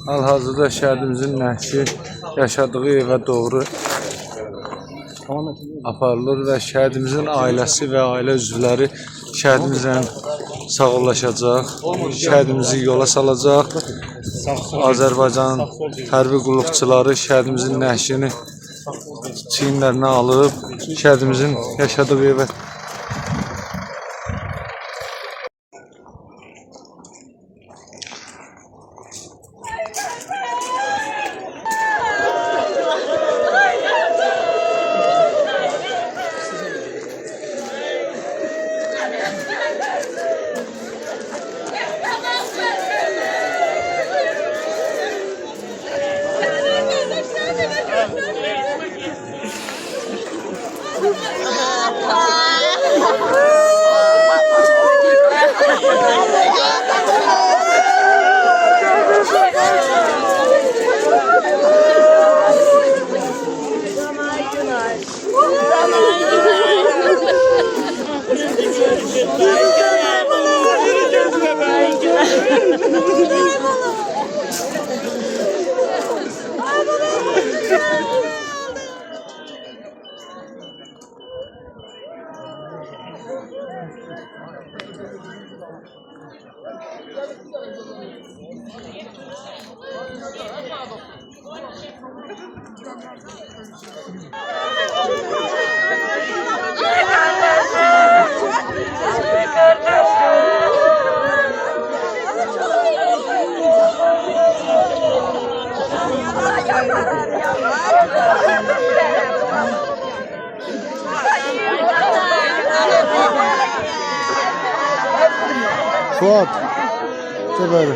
Hal-hazırda şəhidimizin nəşi yaşadığı evə doğru aparılır və şəhidimizin ailəsi və ailə üzvləri şəhidimizlə sağollaşacaq, şəhidimizi yola salacaq. Azərbaycan hərbi qulluqçuları şəhidimizin nəşini çiyinlərinə alıb şəhidimizin yaşadığı evə Fuat, sever.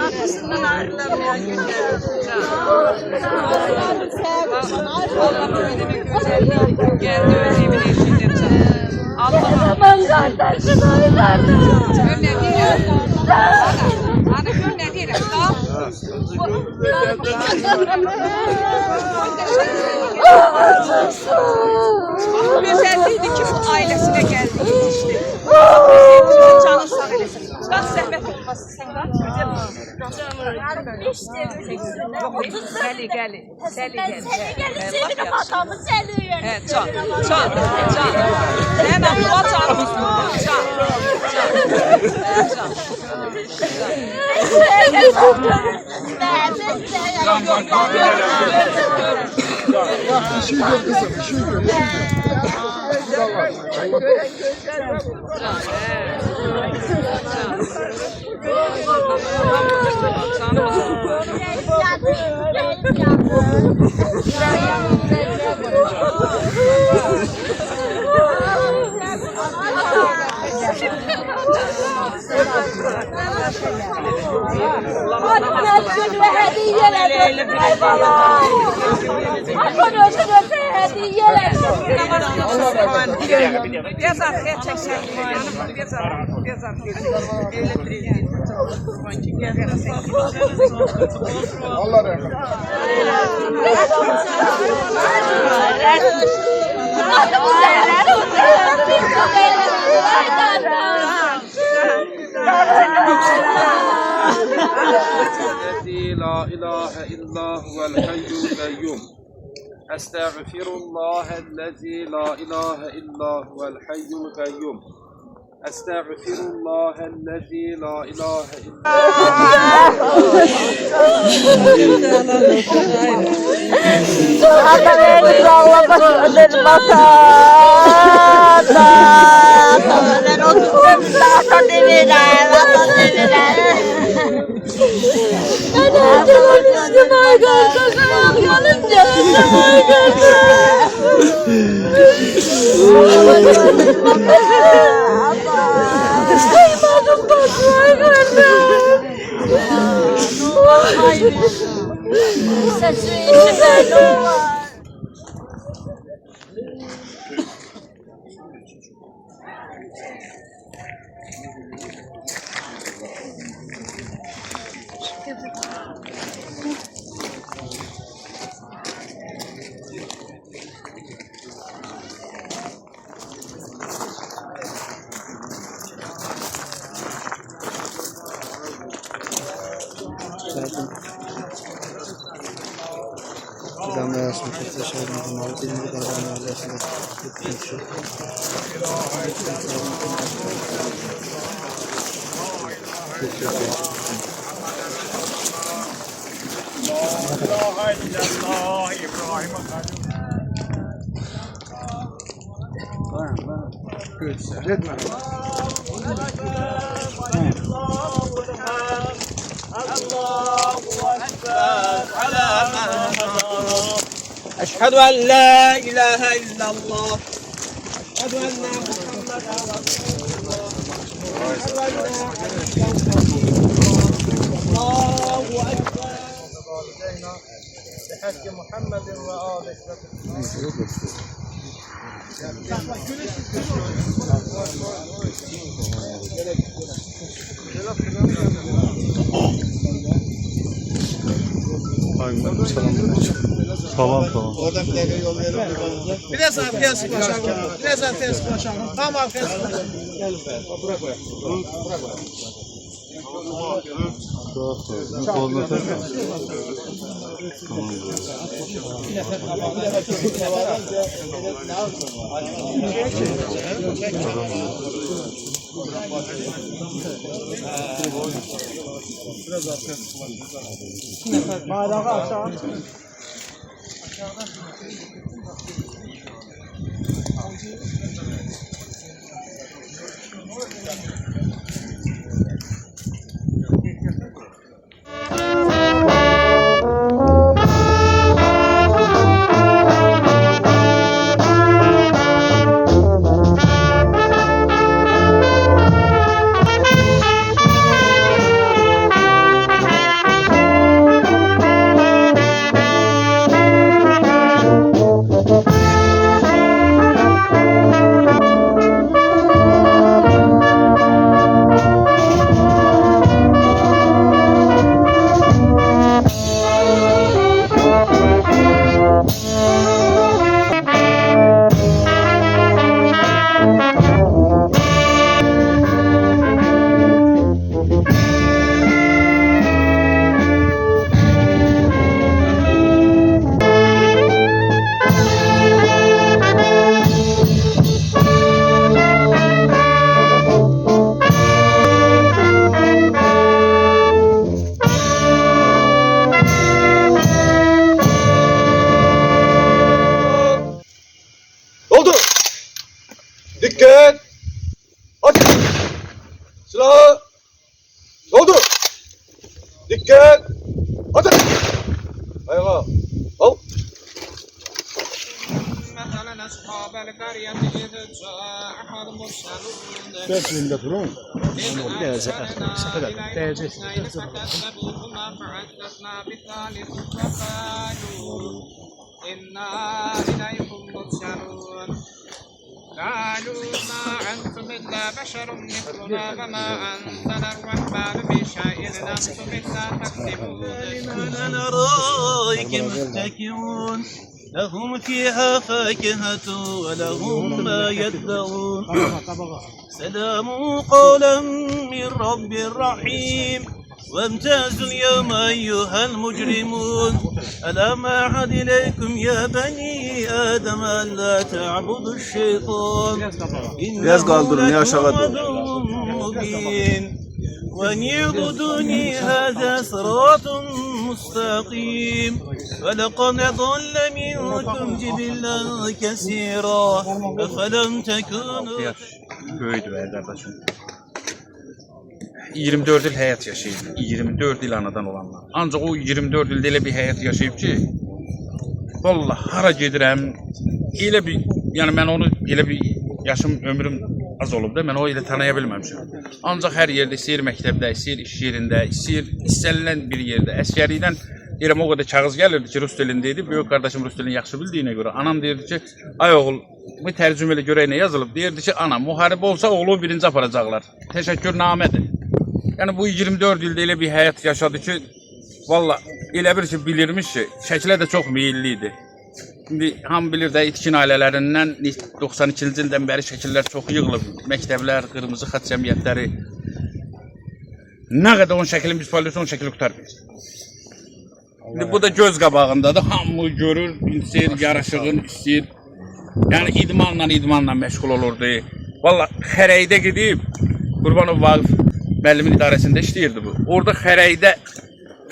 Arkasından ayrılamayan günler. Allah köyünün güzelliği geldi önemli eşittir. Allah'ım. Ben kardeşim oylardım. Gönle değil. Ana gönle değil. Güzelliğiydi ki bu ailesine geldi işte. Canın sağ eylesin. Kaç zahmet olmasın sen kaç güzel olsun. Seli geli. Seli geli. Sevgili makamı seviyorum. Evet can. Sen aklıma canımız bu. Can. İşi gör kızım, işi gör. Biraz arkaya çeksen. Biraz arkaya. Allah rahmet. لا إله إلا هو الحي القيوم أستغفر الله الذي لا إله إلا هو الحي القيوم أستغفر الله الذي لا إله أشهد أن لا إله إلا الله أشهد أن محمدا رسول الله أشهد أن الله أكبر بحق محمد وآله Tamam tamam. Biraz arkaya sıklaşalım. Biraz arkaya sıklaşalım. Tam arkaya sıklaşalım. Bayrağı aşağı. Dikkat! Aç! Silahı! Doldur! Dikkat! Aç! Ayağa! Al! مثلا أصحاب القرية إذ جاءها المرسلون فكذبوهما فعززنا بالثالث فقالوا إنا إليكم مرسلون قالوا ما أنتم إلا بشر مثلنا وما أنزل الرحمن بشيء إن أنتم إلا تكذبون على الأرائك متكئون لهم فيها فاكهة ولهم ما يدعون سلام قولا من رب رحيم وامتازوا اليوم أيها المجرمون ألم أعهد إليكم يا بني آدم ألا تعبدوا الشيطان إنه لكم عدو مبين وأن يعبدوني هذا صراط مستقيم ولقد ضل منكم جبلا كثيرا أفلم تكونوا Böyüdü be kardeşim. 24 il həyat yaşayıb, 24 il anadan olanlar. Ancaq o 24 ildə elə bir həyat yaşayıb ki, vallahi hara gedirəm, elə bir, yəni mən onu elə bir yaşım, ömrüm az olub da, mən o ilə tanıya bilməmişəm. Ancaq hər yerdə, istəyir məktəbdə, istəyir iş yerində, istəyir istənilən bir yerdə, əskərlikdən deyirəm o qədər kağız gəlirdi ki, rus dilində idi. Böyük qardaşım rus dilini yaxşı bildiyinə görə anam deyirdi ki, ay oğul, bu tərcümə ilə görək nə yazılıb. Deyirdi ki, ana müharibə olsa oğlu birinci aparacaqlar. Təşəkkürnamədir. Yəni bu 24 ildə elə bir həyat yaşadı ki, valla elə bir ki bilirmiş ki, şəkilə də çox meyilli idi. Şimdi hamı bilir də itkin ailələrindən 92-ci ildən bəri şəkillər çox yığılıb. Məktəblər, qırmızı xat cəmiyyətləri. Nə qədər onun şəklini biz paylaşırsa onun şəkli qutarmıyor. Şimdi bu da göz qabağındadır. Hamı görür, istəyir, yaraşığın istəyir. Yəni idmanla məşğul olurdu. Valla Xərəkdə gedib, Qurbanov Vaqif müəllimin idarəsində işləyirdi bu. Orada Xərəkdə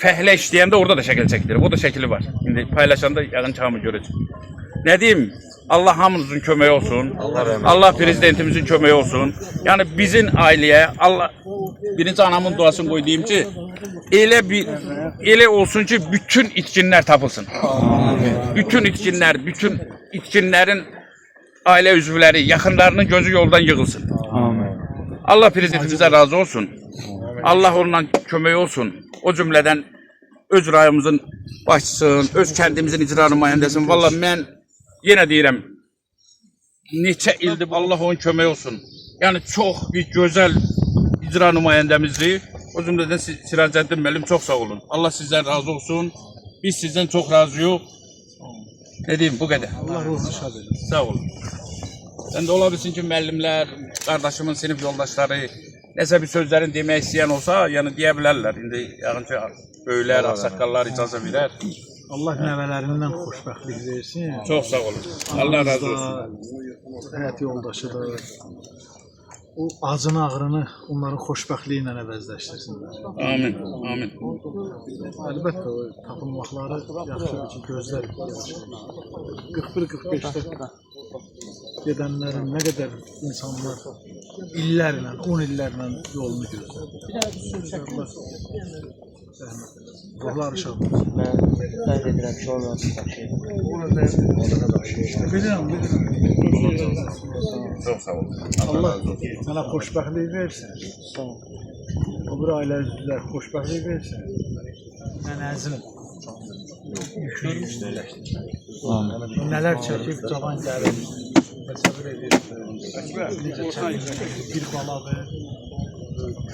fəhlə işləyəndə orada da şəkil çəkdirir. O da şəkili var. İndi paylaşanda yəqin ki hamı görəcək. Nə deyim? Allah hamımızın köməyi olsun. Allah prezidentimizin köməyi olsun. Yəni bizim ailəyə Allah birinci anamın duasını qoy deyim ki, elə olsun ki bütün itkinlər tapılsın. Bütün itkinlərin ailə üzvləri, yaxınlarının gözü yoldan yığılsın. Allah prezidentimizə razı olsun. Allah onunla kömək olsun. O cümlədən öz rayımızın başçısın, öz kəndimizin icra nümayəndəsinin. Valla mən yenə deyirəm, neçə ildir Allah onun kömək olsun. Yəni çox bir gözəl icra nümayəndəmizdir. O cümlədən Siracəddin müəllim çox sağ olun. Allah sizdən razı olsun. Biz sizdən çox razıyıq. Ne deyim, bu qədər. Allah ruhunu şad edin. Sağ olun. Sən də ola bilsin ki, müəllimlər, qardaşımın sinif yoldaşları nəsə bir sözlərin demək istəyən olsa, yəni deyə bilərlər. İndi yəqin ki, böyüklər, ağsaqqallar icazə verər. Allah nəvələrindən xoşbəxtlik versin. Çox sağ olun. Allah razı olsun. Həyat yoldaşıdır. O acını, ağrını onların xoşbəxtliyi ilə əvəzləşdirsinlər. Amin, amin. Əlbəttə, o tapılmaqları yaxşıdır ki, gözlər 41-45-də gedənlərin nə qədər insanlar illərlə, 10 illərlə yolunu gözlər. Ruhları şad olsun. Mən edirəm ki, ondan Bilirəm. Çox sağ olun. Allah mənə xoşbəxtlik versin. O bir ailə üzvlər xoşbəxtlik versin. Mən əzim. Nələr çəkib cavan gəlir. Təsəvvür edir. Necə çəkir. Bir baladır.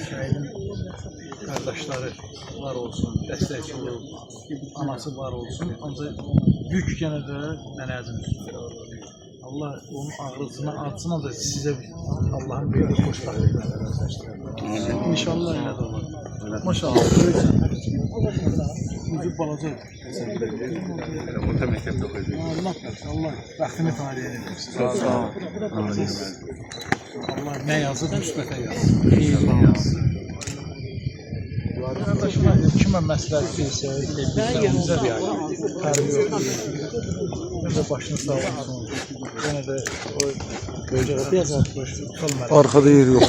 Şəhidin qardaşları var olsun, dəstəkçi olur, anası var olsun. Ancaq yük yenə də mənə əzim üstündə. Allah onun ağrısını açsın, ancaq sizə Allahın böyük xoşbəxtliklə əvəzləşdirir. İnşallah elə də olur. Maşallah, böyüksən. Yüzü balaca təsəvvür edir. Orta məktəbdə oxuyacaq. Allah bəxtini taliyə edir. Sağ olun. Allah nə yazıb, müsbətə yazsın. Yazsın. Qardaşlar, kimə məsləhət versə, bizə bir ailə. Tərbiyə yoxdur. Necə başını sağ olsun. Yenə də o biraz Arkada yer yok.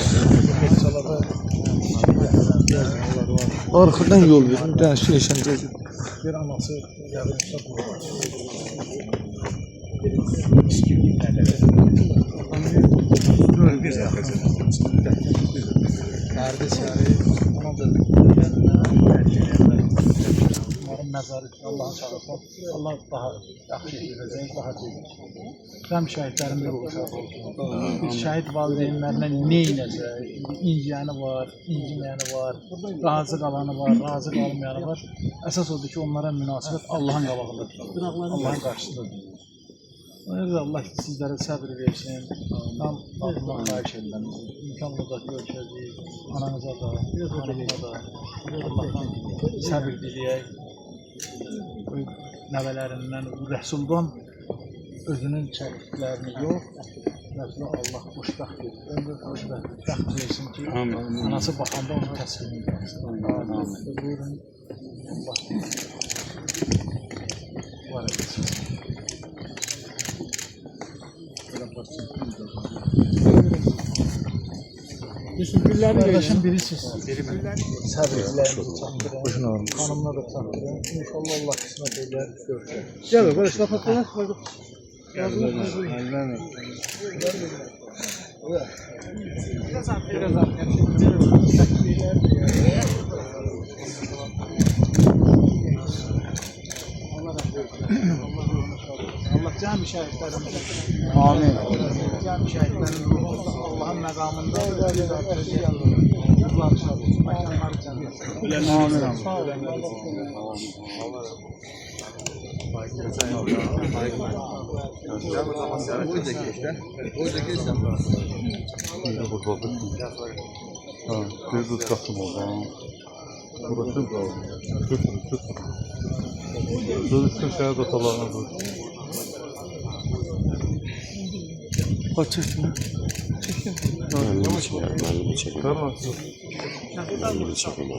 Arkadan yol verin. Bir şey yaşanacak. bir anası yarımsa Kardeşleri umarım məzarı Allah'ın çağırsın. Allah daha yaxşı edəcək, daha tez. Həm şəhidlərin bir olacaq. Biz şəhid valideynlərlə nə inəcək? İnciyəni var, inciməyəni var, razı qalanı var, razı qalmayanı var. Əsas odur ki, onlara münasibət Allah'ın qabağındadır, Allah'ın qarşısındadır. Allah sizlərə səbir versin. Tam Allah'ın xahiş edirəm. İmkanınızdakı ölkəciyi, ananıza da, hanımıza da Allah'tan səbir diləyək. Nəvələrindən, Rəsuldan özünün çəkdiklərini yox, Rəsul'a Allah xoşbəxt verir. Ömür xoşbəxt versin ki, anası baxanda onu təsvirini versin. Buyurun, Allah var edilsin. Kardeşim birisiz. Səbirlərinizi çatdırın. Hanımla da çatdırın. İnşallah Allah qismət edər. Gəl, barış lapatlar. Biraz cəmi şəhidlərimizə. Amin. Cəmi şəhidlərin ruhunda Allahın məqamında məkanları cənnət. Amin. Sağ olun. Gözü takım oldu. Burası da oldu. Çocuk köşeye de talanır. Kaçır şunu. Malum çekim. Tamam. Malum çekim.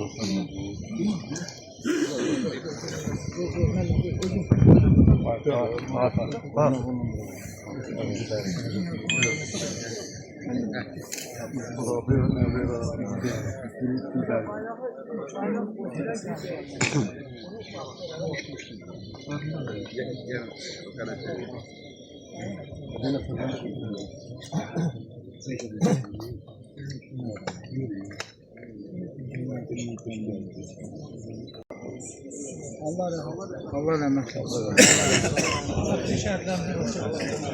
Allah rahmet eylesin.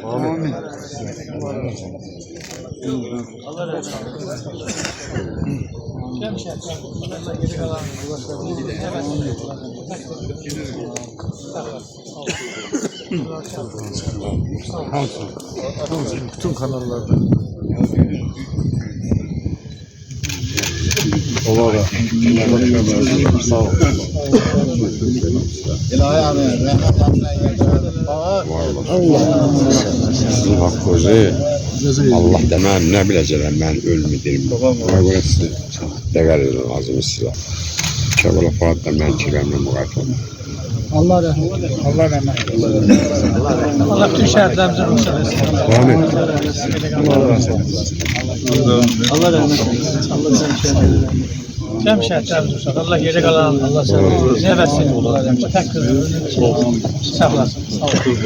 Amin. Allah rahmet eylesin. Cem şəhidlərimizə Allah geri qalan Bütün kanallarda. Allah sağ ol. Sizin hakkınızı Allah demem ne bileceğim ben ölmedim. Ona göre size değer edin azimi size. Çabala Fuat'tan ben çilemle muhatap. Allah rahmet eylesin. Allah rahmet eylesin. Allah bütün şəhidlərimizə ruhsat etsin. Amin. Allah rahmet eylesin. Allah bizim şəhidlərimizə. Cəm şəhidlərimiz ruhsat. Allah geri qalan, Allah nəvəsini, tək qızını saxlasın. Sağ olun.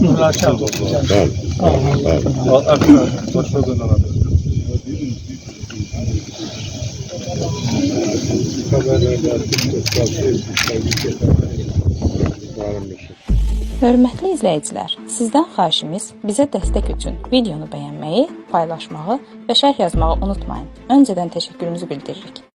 Nurlar şəhid olsun. Hörmətli izləyicilər, sizdən xahişimiz bizə dəstək üçün videonu bəyənməyi, paylaşmağı və şərh yazmağı unutmayın. Öncədən təşəkkürümüzü bildiririk.